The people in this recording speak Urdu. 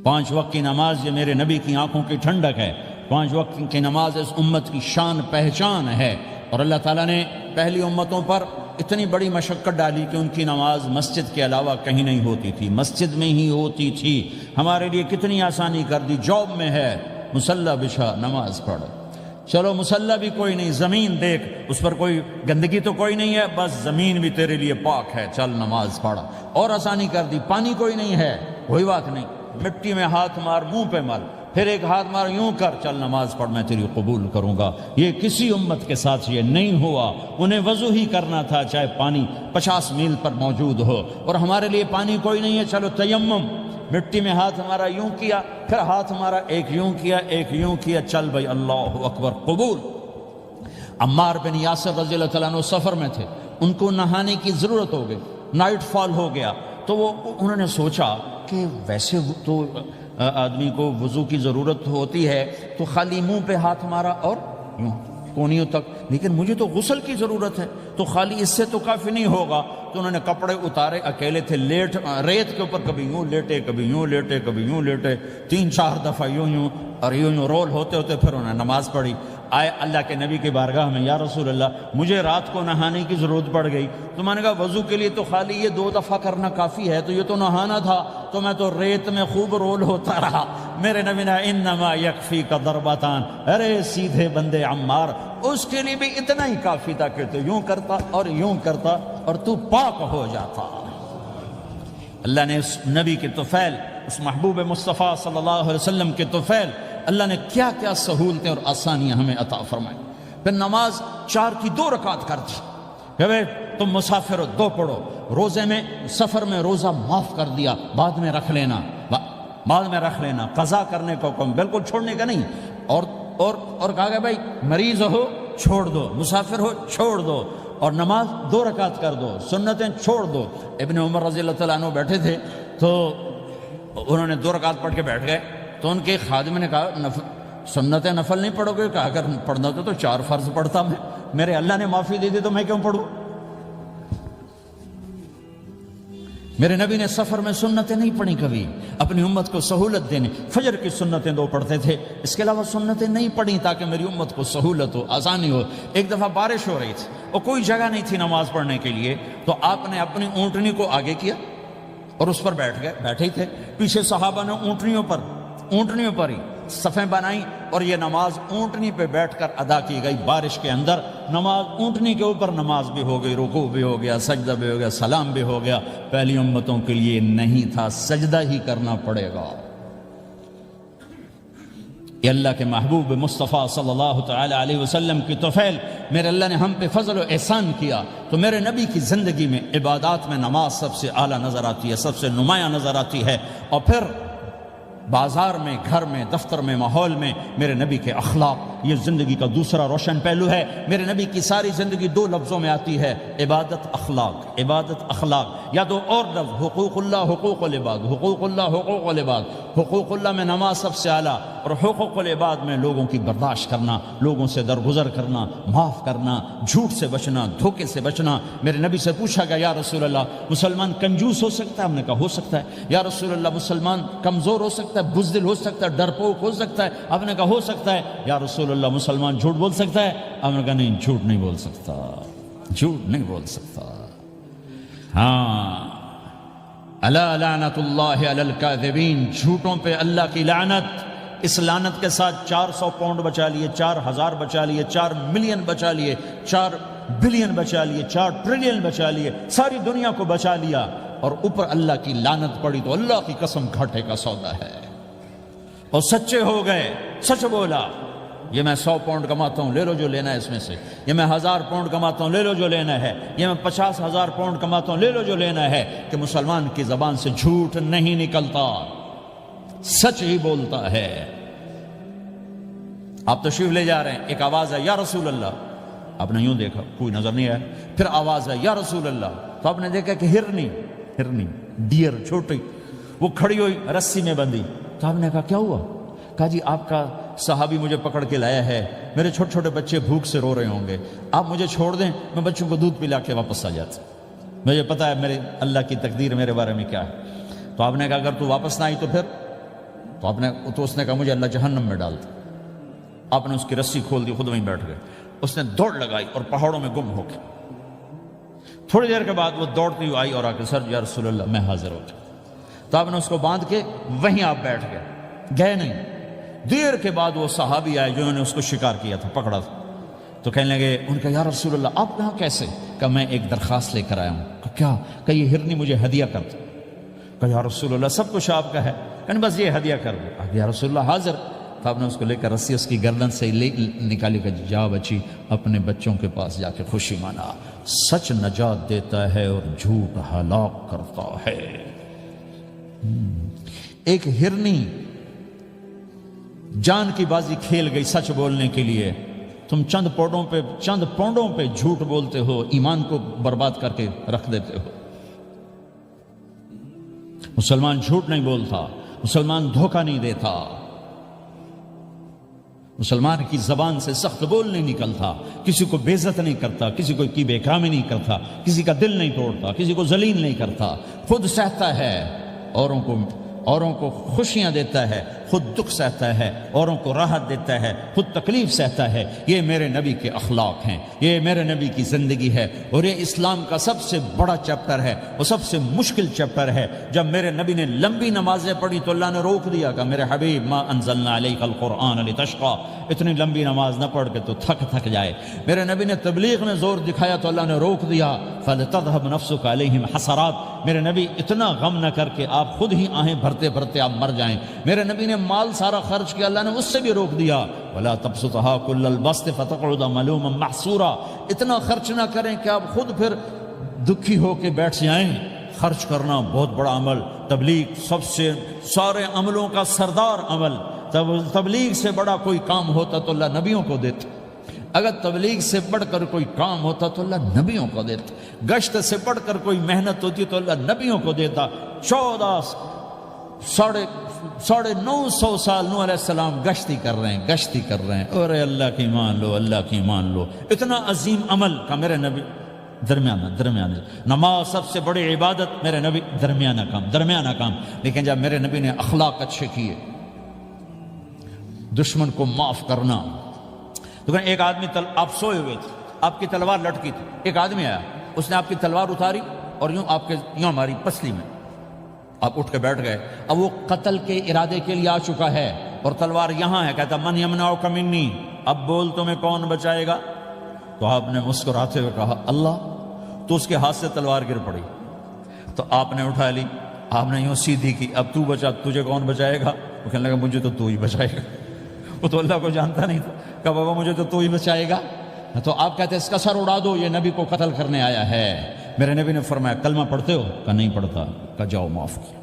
5 وقت کی نماز یہ میرے نبی کی آنکھوں کی ٹھنڈک ہے، 5 وقت کی نماز اس امت کی شان پہچان ہے۔ اور اللہ تعالیٰ نے پہلی امتوں پر اتنی بڑی مشقت ڈالی کہ ان کی نماز مسجد کے علاوہ کہیں نہیں ہوتی تھی، مسجد میں ہی ہوتی تھی۔ ہمارے لیے کتنی آسانی کر دی، جاب میں ہے مصلی بچھا نماز پڑھ، چلو مصلی بھی کوئی نہیں، زمین دیکھ اس پر کوئی گندگی تو کوئی نہیں ہے، بس زمین بھی تیرے لیے پاک ہے، چل نماز پڑھ۔ اور آسانی کر دی، پانی کوئی نہیں ہے، کوئی بات نہیں، مٹی میں ہاتھ مار، منہ پہ مل، پھر ایک ہاتھ مار، یوں کر، چل نماز پڑھ، میں تیری قبول کروں گا۔ یہ کسی امت کے ساتھ یہ نہیں ہوا، انہیں وضو ہی کرنا تھا چاہے پانی 50 میل پر موجود ہو۔ اور ہمارے لیے پانی کوئی نہیں ہے، چلو تیمم، مٹی میں ہاتھ ہمارا یوں کیا، پھر ہاتھ ہمارا ایک یوں کیا ایک یوں کیا، چل بھائی اللہ اکبر قبول۔ عمار بن یاسر رضی اللہ تعالیٰ عنہ سفر میں تھے، ان کو نہانے کی ضرورت ہو گئی، نائٹ فال ہو گیا، تو انہوں نے سوچا کہ ویسے تو آدمی کو وضو کی ضرورت ہوتی ہے تو خالی منہ پہ ہاتھ مارا اور یوں کونیوں تک، لیکن مجھے تو غسل کی ضرورت ہے، تو خالی اس سے تو کافی نہیں ہوگا۔ تو انہوں نے کپڑے اتارے، اکیلے تھے، ریت کے اوپر کبھی یوں لیٹے کبھی یوں لیٹے کبھی یوں لیٹے، 3-4 دفعہ یوں یوں اور یوں رول ہوتے ہوتے پھر انہوں نے نماز پڑھی۔ آئے اللہ کے نبی کی بارگاہ میں، یا رسول اللہ مجھے رات کو نہانے کی ضرورت پڑ گئی، تو میں نے کہا وضو کے لیے تو خالی یہ 2 دفعہ کرنا کافی ہے، تو یہ تو نہانا تھا، تو میں تو ریت میں خوب رول ہوتا رہا۔ میرے نبی نے انما یکفیک ضربتان، ارے سیدھے بندے عمار، اس کے لیے بھی اتنا ہی کافی تھا کہ تو یوں کرتا اور یوں کرتا اور تو پاک ہو جاتا۔ اللہ نے اس نبی کے طفیل، اس محبوب مصطفیٰ صلی اللہ علیہ وسلم کے طفیل، اللہ نے کیا کیا سہولتیں اور آسانیاں ہمیں عطا فرمائیں۔ پھر نماز 4 کی 2 رکعت کر دی کہ بھئی تم مسافر ہو 2 پڑھو، روزے میں سفر میں روزہ معاف کر دیا، بعد میں رکھ لینا، بعد میں رکھ لینا، قضا کرنے کا حکم، بالکل چھوڑنے کا نہیں۔ اور کہا کہ بھائی مریض ہو چھوڑ دو، مسافر ہو چھوڑ دو، اور نماز 2 رکعت کر دو، سنتیں چھوڑ دو۔ ابن عمر رضی اللہ تعالیٰ عنہ بیٹھے تھے تو انہوں نے 2 رکعت پڑھ کے بیٹھ گئے، تو ان کے خادم نے کہا سنت نفل نہیں پڑھو گے؟ کہا اگر پڑھنا تو 4 فرض پڑھتا میں، میرے اللہ نے معافی دے دی تو میں کیوں پڑھوں؟ میرے نبی نے سفر میں سنتیں نہیں پڑھی کبھی، اپنی امت کو سہولت دینے، فجر کی سنتیں 2 پڑھتے تھے، اس کے علاوہ سنتیں نہیں پڑھی تاکہ میری امت کو سہولت ہو، آسانی ہو۔ ایک دفعہ بارش ہو رہی تھی اور کوئی جگہ نہیں تھی نماز پڑھنے کے لیے، تو آپ نے اپنی اونٹنی کو آگے کیا اور اس پر بیٹھ گئے، بیٹھے ہی تھے، پیچھے صحابہ نے اونٹنیوں پر ہی صفیں بنائیں، اور یہ نماز اونٹنی پہ بیٹھ کر ادا کی گئی بارش کے اندر۔ نماز اونٹنی کے اوپر نماز بھی ہو گئی، رکوع بھی ہو گیا، سجدہ بھی ہو گیا، سلام بھی ہو گیا۔ پہلی امتوں کے لیے نہیں تھا، سجدہ ہی کرنا پڑے گا۔ یہ اللہ کے محبوب مصطفیٰ صلی اللہ تعالی علیہ وسلم کی طفیل، میرے اللہ نے ہم پہ فضل و احسان کیا، تو میرے نبی کی زندگی میں عبادات میں نماز سب سے اعلیٰ نظر آتی ہے، سب سے نمایاں نظر آتی ہے۔ اور پھر بازار میں، گھر میں، دفتر میں، ماحول میں میرے نبی کے اخلاق، یہ زندگی کا دوسرا روشن پہلو ہے۔ میرے نبی کی ساری زندگی 2 لفظوں میں آتی ہے، عبادت اخلاق، عبادت اخلاق، یا 2 اور لفظ، حقوق اللہ حقوق العباد، حقوق اللہ حقوق العباد۔ حقوق اللہ میں نماز سب سے اعلیٰ، اور حقوق العباد میں لوگوں کی برداشت کرنا، لوگوں سے درگزر کرنا، معاف کرنا، جھوٹ سے بچنا، دھوکے سے بچنا۔ میرے نبی سے پوچھا گیا، یا رسول اللہ مسلمان کنجوس ہو سکتا ہے؟ ہم نے کہا ہو سکتا ہے۔ یا رسول اللہ مسلمان کمزور ہو سکتا ہے، بزدل ہو سکتا ہے، ڈرپوک ہو سکتا ہے؟ آپ نے کہا ہو سکتا ہے۔ یا رسول اللہ مسلمان جھوٹ بول سکتا ہے؟ آپ نے کہا نہیں، جھوٹ نہیں بول سکتا، جھوٹ نہیں بول سکتا۔ ہاں، الا لعنت اللہ علی الکاذبین، جھوٹوں پہ اللہ کی لعنت۔ اس لعنت کے ساتھ 400 پاؤنڈ بچا لیے، 4000 بچا لیے، 4 ملین بچا لیے، 4 بلین بچا لیے، 4 ٹریلین بچا لیے، ساری دنیا کو بچا لیا، اور اوپر اللہ کی لعنت پڑی تو اللہ کی قسم گھاٹے کا سودا ہے۔ اور سچے ہو گئے، سچ بولا، یہ میں 100 پاؤنڈ کماتا ہوں، لے لو جو لینا ہے اس میں سے، یہ میں 1000 پاؤنڈ کماتا ہوں، لے لو جو لینا ہے، یہ میں 50,000 پاؤنڈ کماتا ہوں، لے لو جو لینا ہے، کہ مسلمان کی زبان سے جھوٹ نہیں نکلتا، سچ ہی بولتا ہے۔ آپ تشریف لے جا رہے ہیں، ایک آواز ہے یا رسول اللہ، آپ نے یوں دیکھا، کوئی نظر نہیں آیا، پھر آواز ہے یا رسول اللہ، تو آپ نے دیکھا کہ ہرنی ڈیئر چھوٹی وہ کھڑی ہوئی، رسی میں بندھی، تو آپ نے کہا کیا ہوا؟ کہا جی آپ کا صحابی مجھے پکڑ کے لایا ہے، میرے چھوٹے چھوٹے بچے بھوک سے رو رہے ہوں گے، آپ مجھے چھوڑ دیں، میں بچوں کو دودھ پلا کے واپس آ جاتا، مجھے پتا ہے میرے اللہ کی تقدیر میرے بارے میں کیا ہے۔ تو آپ نے کہا اگر تو واپس نہ آئی تو پھر تو اس نے کہا مجھے اللہ جہنم میں ڈال دے. آپ نے اس کی رسی کھول دی, خود وہیں بیٹھ گئے. اس نے دوڑ لگائی اور پہاڑوں میں گم ہو گیا. تھوڑی دیر کے بعد وہ دوڑتی ہوئی آئی اور آ کے سر یا رسول اللہ میں حاضر ہو جاؤں. تو آپ نے اس کو باندھ کے وہیں آپ بیٹھ گئے نہیں. دیر کے بعد وہ صحابی آئے جنہوں نے اس کو شکار کیا تھا, پکڑا تھا. تو کہنے لگے, ان کا یا رسول اللہ آپ کہاں کیسے؟ کہ میں ایک درخواست لے کر آیا ہوں. کہ کیا؟ کہ یہ ہرنی مجھے ہدیہ کر دو. کہ یا رسول اللہ سب کچھ آپ کا ہے, کہ بس یہ ہدیہ کر دو. یا رسول اللہ حاضر. تو آپ نے اس کو لے کر رسی اس کی گردن سے نکالی کہ جا بچی اپنے بچوں کے پاس جا کے خوشی منا. سچ نجات دیتا ہے اور جھوٹ ہلاک کرتا ہے. ایک ہرنی جان کی بازی کھیل گئی سچ بولنے کے لیے. تم چند پونڈوں پہ جھوٹ بولتے ہو, ایمان کو برباد کر کے رکھ دیتے ہو. مسلمان جھوٹ نہیں بولتا, مسلمان دھوکہ نہیں دیتا, مسلمان کی زبان سے سخت بول نہیں نکلتا, کسی کو بے عزت نہیں کرتا, کسی کو کی بے کامی نہیں کرتا, کسی کا دل نہیں توڑتا, کسی کو ذلیل نہیں کرتا, خود سہتا ہے, اوروں کو خوشیاں دیتا ہے, خود دکھ سہتا ہے, اوروں کو راحت دیتا ہے, خود تکلیف سہتا ہے. یہ میرے نبی کے اخلاق ہیں, یہ میرے نبی کی زندگی ہے, اور یہ اسلام کا سب سے بڑا چیپٹر ہے, وہ سب سے مشکل چیپٹر ہے. جب میرے نبی نے لمبی نمازیں پڑھی تو اللہ نے روک دیا کہ میرے حبیب ما انزلنا علیک القرآن لتشقى, اتنی لمبی نماز نہ پڑھ کے تو تھک جائے. میرے نبی نے تبلیغ میں زور دکھایا تو اللہ نے روک دیا, فلتذهب نفسك علیہم حسرات. میرے نبی اتنا غم نہ کر کے آپ خود ہی آہیں بھرتے بھرتے آپ مر جائیں. میرے نبی نے مال سارا خرچ کیا, اللہ نے اس سے بھی روک دیا. ولا تبسطها كل البسط فتقعد ملوما محسورا. اتنا خرچ نہ کریں کہ آپ خود پھر دکھی ہو کے بیٹھ جائیں. خرچ کرنا بہت بڑا عمل, تبلیغ سب سے سارے عملوں کا سردار عمل. تبلیغ سے بڑا کوئی کام ہوتا تو اللہ نبیوں کو دیتا. اگر تبلیغ سے بڑھ کر کوئی کام ہوتا تو اللہ نبیوں کو دیتا. گشت سے بڑھ کر کوئی محنت ہوتی تو اللہ نبیوں کو دیتا. 950 سال نوح علیہ السلام گشتی کر رہے ہیں. اور اللہ کی مان لو, اللہ کی مان لو. اتنا عظیم عمل کا میرے نبی درمیانہ. نماز سب سے بڑی عبادت, میرے نبی درمیانہ کام. لیکن جب میرے نبی نے اخلاق اچھے کیے, دشمن کو معاف کرنا. تو ایک آدمی آپ سوئے ہوئے تھے, آپ کی تلوار لٹکی تھی, ایک آدمی آیا, اس نے آپ کی تلوار اتاری اور یوں ہماری پسلی میں. آپ اٹھ کے بیٹھ گئے. اب وہ قتل کے ارادے کے لیے آ چکا ہے اور تلوار یہاں ہے. کہتا من یمنعک منی, اب بول تمہیں کون بچائے گا؟ تو آپ نے مسکراتے ہوئے کہا اللہ. تو اس کے ہاتھ سے تلوار گر پڑی. تو آپ نے اٹھا لی, آپ نے یوں سیدھی کی, اب تو بچا, تجھے کون بچائے گا؟ وہ کہنے لگا مجھے تو ہی بچائے گا. وہ تو اللہ کو جانتا نہیں تھا. کہا بابا مجھے تو ہی بچائے گا. تو آپ کہتے ہیں اس کا سر اڑا دو, یہ نبی کو قتل کرنے آیا ہے. میرے نبی نے فرمایا کلمہ پڑھتے ہو؟ کہا نہیں پڑھتا. کہا جاؤ معاف کیا.